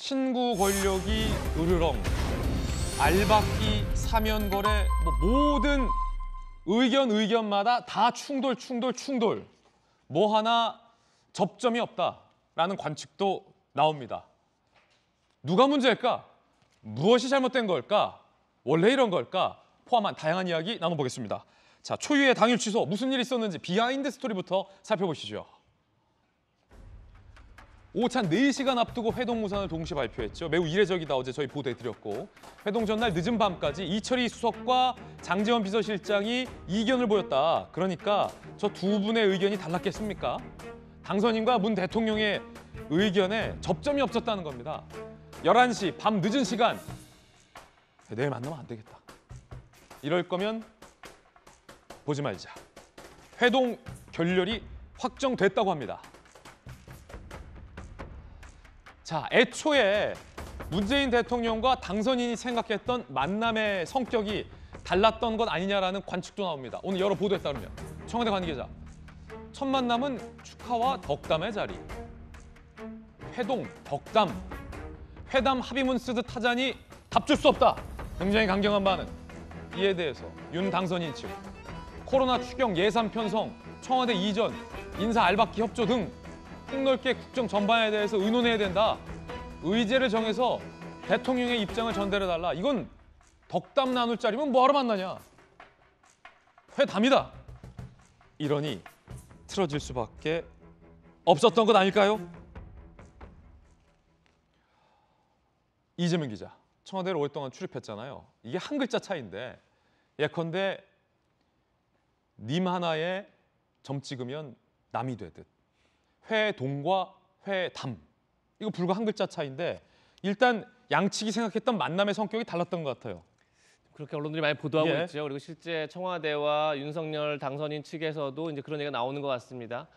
신구 권력이 으르렁, 알박기, 사면거래, 모든 의견마다 다 충돌. 뭐 하나 접점이 없다라는 관측도 나옵니다. 누가 문제일까? 무엇이 잘못된 걸까? 원래 이런 걸까? 포함한 다양한 이야기 나눠보겠습니다. 자, 초유의 당일 취소, 무슨 일이 있었는지 비하인드 스토리부터 살펴보시죠. 오찬 4시간 앞두고 회동 무산을 동시에 발표했죠. 매우 이례적이다 어제 저희 보도해드렸고, 회동 전날 늦은 밤까지 이철희 수석과 장제원 비서실장이 이견을 보였다. 그러니까 저 두 분의 의견이 달랐겠습니까? 당선인과 문 대통령의 의견에 접점이 없었다는 겁니다. 11시, 밤 늦은 시간, 내일 만나면 안 되겠다. 이럴 거면 보지 말자. 회동 결렬이 확정됐다고 합니다. 자, 애초에 문재인 대통령과 당선인이 생각했던 만남의 성격이 달랐던 것 아니냐라는 관측도 나옵니다. 오늘 여러 보도에 따르면 청와대 관계자, 첫 만남은 축하와 덕담의 자리. 회동, 덕담, 회담 합의문 쓰듯 하자니 답줄 수 없다. 굉장히 강경한 반응. 이에 대해서 윤 당선인 측, 코로나 추경 예산 편성, 청와대 이전, 인사 알박기 협조 등 폭넓게 국정 전반에 대해서 의논해야 된다. 의제를 정해서 대통령의 입장을 전달해달라. 이건 덕담 나눌 자리면 뭐하러 만나냐. 회담이다. 이러니 틀어질 수밖에 없었던 것 아닐까요? 이재명 기자, 청와대를 오랫동안 출입했잖아요. 이게 한 글자 차이인데 예컨대 님 하나에 점 찍으면 남이 되듯. 회동과 회담. 이거 불과 한 글자 차이인데 일단 양측이 생각했던 만남의 성격이 달랐던 것 같아요. 그렇게 언론들이 많이 보도하고 있죠. 그리고 실제 청와대와 윤석열 당선인 측에서도 이제 그런 얘기가 나오는 것 같습니다.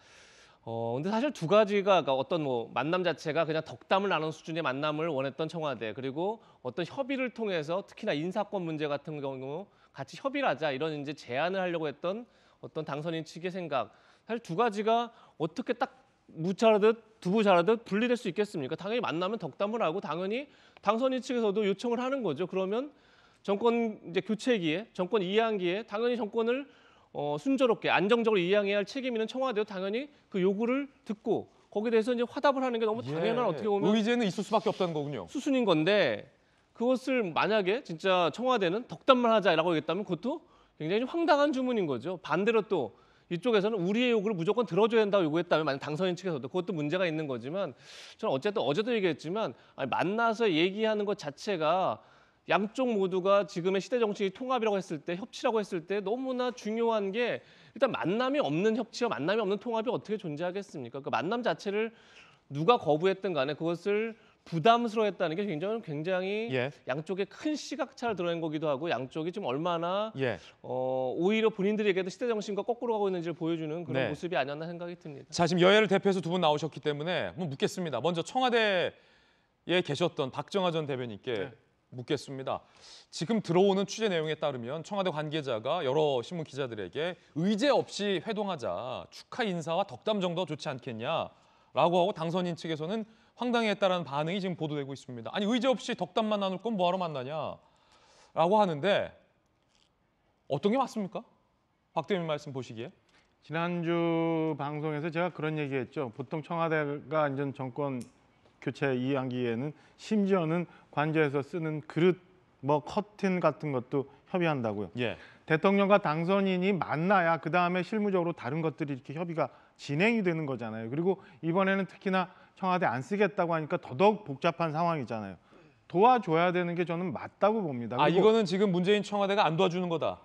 근데 사실 두 가지가, 그러니까 어떤 만남 자체가 그냥 덕담을 나누는 수준의 만남을 원했던 청와대, 그리고 어떤 협의를 통해서 특히나 인사권 문제 같은 경우 같이 협의를 하자 이런 이제 제안을 하려고 했던 어떤 당선인 측의 생각. 사실 두 가지가 어떻게 딱 무자르듯 두부 자르듯 분리될 수 있겠습니까? 당연히 만나면 덕담을 하고 당연히 당선인 측에서도 요청을 하는 거죠. 그러면 정권 이제 교체기에, 정권 이양기에 당연히 정권을 순조롭게 안정적으로 이양해야 할 책임 있는 청와대도 당연히 그 요구를 듣고 거기에 대해서 이제 화답을 하는 게 너무 당연한 어떻게 보면 의제는 있을 수밖에 없다는 거군요. 수순인 건데 그것을 만약에 진짜 청와대는 덕담만 하자라고 얘기했다면 그것도 굉장히 황당한 주문인 거죠. 반대로 또 이쪽에서는 우리의 요구를 무조건 들어줘야 한다고 요구했다면 만약 당선인 측에서도 그것도 문제가 있는 거지만 저는 어쨌든 어제도 얘기했지만 만나서 얘기하는 것 자체가 양쪽 모두가 지금의 시대 정치의 통합이라고 했을 때 협치라고 했을 때 너무나 중요한 게 일단 만남이 없는 협치와 만남이 없는 통합이 어떻게 존재하겠습니까? 그 만남 자체를 누가 거부했든 간에 그것을 부담스러워했다는 게 굉장히 양쪽에 큰 시각차를 드러낸 거기도 하고 양쪽이 좀 얼마나 오히려 본인들이 얘기했던 시대 정신과 거꾸로 가고 있는지를 보여주는 그런 모습이 아니었나 생각이 듭니다. 자, 지금 여야를 대표해서 두 분 나오셨기 때문에 한번 묻겠습니다. 먼저 청와대에 계셨던 박정하 전 대변인께 묻겠습니다. 지금 들어오는 취재 내용에 따르면 청와대 관계자가 여러 신문 기자들에게 의제 없이 회동하자, 축하 인사와 덕담 정도가 좋지 않겠냐라고 하고 당선인 측에서는 황당했다라는 반응이 지금 보도되고 있습니다. 아니 의제 없이 덕담만 나눌 건 뭐하러 만나냐라고 하는데 어떤 게 맞습니까? 박 대변인 말씀 보시기에. 지난주 방송에서 제가 그런 얘기했죠. 보통 청와대가 이제 정권 교체 2학기에는 심지어는 관저에서 쓰는 그릇, 커튼 같은 것도 협의한다고요. 대통령과 당선인이 만나야 그 다음에 실무적으로 다른 것들이 이렇게 협의가 진행이 되는 거잖아요. 그리고 이번에는 특히나 청와대 안 쓰겠다고 하니까 더더욱 복잡한 상황이잖아요. 도와줘야 되는 게 저는 맞다고 봅니다. 이거는 지금 문재인 청와대가 안 도와주는 거다.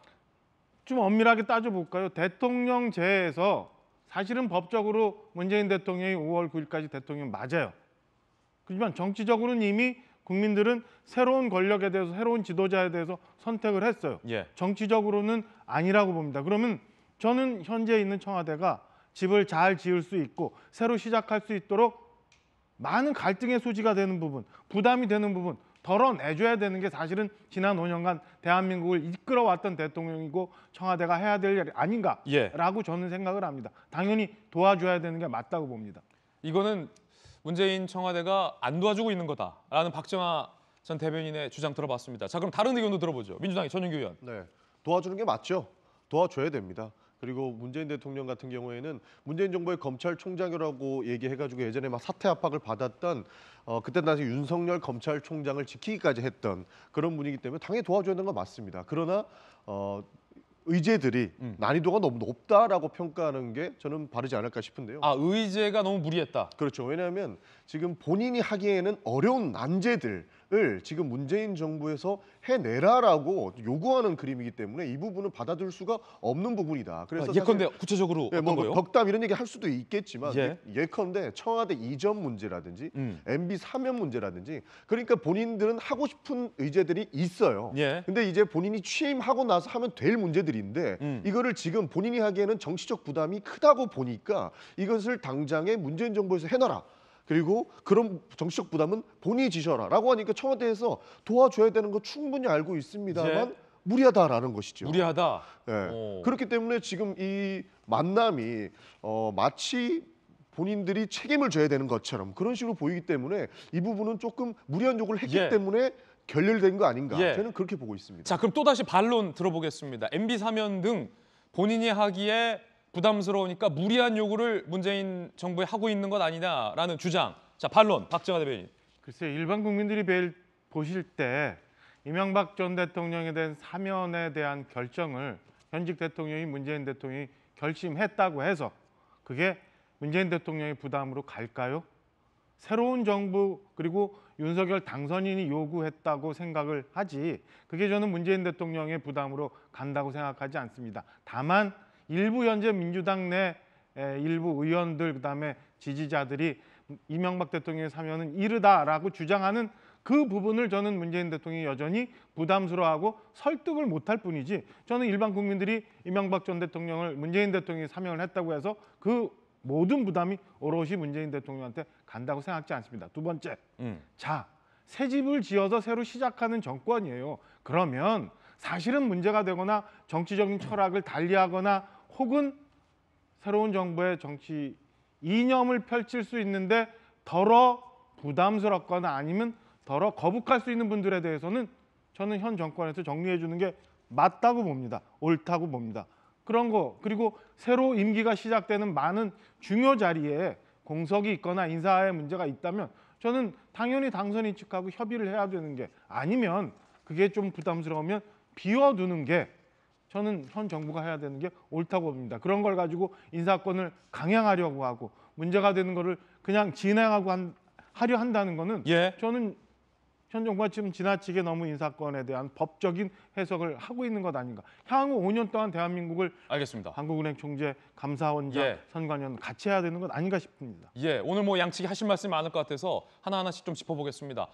좀 엄밀하게 따져볼까요? 대통령제에서 사실은 법적으로 문재인 대통령이 5월 9일까지 대통령 맞아요. 하지만 정치적으로는 이미 국민들은 새로운 권력에 대해서 새로운 지도자에 대해서 선택을 했어요. 정치적으로는 아니라고 봅니다. 그러면 저는 현재 있는 청와대가 집을 잘 지을 수 있고 새로 시작할 수 있도록 많은 갈등의 소지가 되는 부분, 부담이 되는 부분 덜어내줘야 되는 게 사실은 지난 5년간 대한민국을 이끌어왔던 대통령이고 청와대가 해야 될 일 아닌가라고 저는 생각을 합니다. 당연히 도와줘야 되는 게 맞다고 봅니다. 이거는 문재인 청와대가 안 도와주고 있는 거다라는 박정하 전 대변인의 주장 들어봤습니다. 자, 그럼 다른 의견도 들어보죠. 민주당의 전윤규 의원. 네, 도와주는 게 맞죠. 도와줘야 됩니다. 그리고 문재인 대통령 같은 경우에는 문재인 정부의 검찰총장이라고 얘기해가지고 예전에 막 사퇴 압박을 받았던 그때 당시 윤석열 검찰총장을 지키기까지 했던 그런 분이기 때문에 당연히 도와줘야 되는 건 맞습니다. 그러나 의제들이 난이도가 너무 높다라고 평가하는 게 저는 바르지 않을까 싶은데요. 아, 의제가 너무 무리했다. 그렇죠. 왜냐하면 지금 본인이 하기에는 어려운 난제들을 지금 문재인 정부에서 해내라라고 요구하는 그림이기 때문에 이 부분은 받아들일 수가 없는 부분이다. 그래서 예컨대 구체적으로 예, 어떤 뭐 거요? 덕담 이런 얘기 할 수도 있겠지만 예. 예컨대 청와대 이전 문제라든지 MB 사면 문제라든지 그러니까 본인들은 하고 싶은 의제들이 있어요. 예. 근데 이제 본인이 취임하고 나서 하면 될 문제들인데 이거를 지금 본인이 하기에는 정치적 부담이 크다고 보니까 이것을 당장에 문재인 정부에서 해놔라. 그리고 그런 정치적 부담은 본인이 지셔라라고 하니까 청와대에서 도와줘야 되는 거 충분히 알고 있습니다만 예. 무리하다라는 것이죠. 무리하다. 예. 오. 그렇기 때문에 지금 이 만남이 마치 본인들이 책임을 져야 되는 것처럼 그런 식으로 보이기 때문에 이 부분은 조금 무리한 요구를 했기 예. 때문에 결렬된 거 아닌가 예. 저는 그렇게 보고 있습니다. 자, 그럼 또 다시 반론 들어보겠습니다. MB 사면 등 본인이 하기에 부담스러우니까 무리한 요구를 문재인 정부에 하고 있는 것 아니냐라는 주장. 자, 반론 박정하 대변인. 글쎄 일반 국민들이 보실 때 이명박 전 대통령에 대한 사면에 대한 결정을 현직 대통령이 문재인 대통령이 결심했다고 해서 그게 문재인 대통령의 부담으로 갈까요? 새로운 정부 그리고 윤석열 당선인이 요구했다고 생각을 하지 그게 저는 문재인 대통령의 부담으로 간다고 생각하지 않습니다. 다만 일부 현재 민주당 내 일부 의원들 그다음에 지지자들이 이명박 대통령의 사면은 이르다라고 주장하는 그 부분을 저는 문재인 대통령이 여전히 부담스러워하고 설득을 못할 뿐이지 저는 일반 국민들이 이명박 전 대통령을 문재인 대통령이 사면을 했다고 해서 그 모든 부담이 오롯이 문재인 대통령한테 간다고 생각하지 않습니다. 두 번째, 자, 새 집을 지어서 새로 시작하는 정권이에요. 그러면 사실은 문제가 되거나 정치적인 철학을 달리하거나 혹은 새로운 정부의 정치 이념을 펼칠 수 있는데 덜어 부담스럽거나 아니면 덜어 거북할 수 있는 분들에 대해서는 저는 현 정권에서 정리해 주는 게 맞다고 봅니다. 옳다고 봅니다. 그런 거 그리고 새로 임기가 시작되는 많은 중요 자리에 공석이 있거나 인사에 문제가 있다면 저는 당연히 당선인 측하고 협의를 해야 되는 게 아니면 그게 좀 부담스러우면 비워두는 게 저는 현 정부가 해야 되는 게 옳다고 봅니다. 그런 걸 가지고 인사권을 강행하려고 하고 문제가 되는 거를 그냥 진행하고 하려 한다는 거는 예. 저는 현 정부가 지금 지나치게 너무 인사권에 대한 법적인 해석을 하고 있는 것 아닌가. 향후 5년 동안 대한민국을 알겠습니다. 한국은행 총재, 감사원장, 예. 선관위원 같이 해야 되는 것 아닌가 싶습니다. 예, 오늘 뭐 양측이 하신 말씀이 많을 것 같아서 하나하나씩 좀 짚어보겠습니다.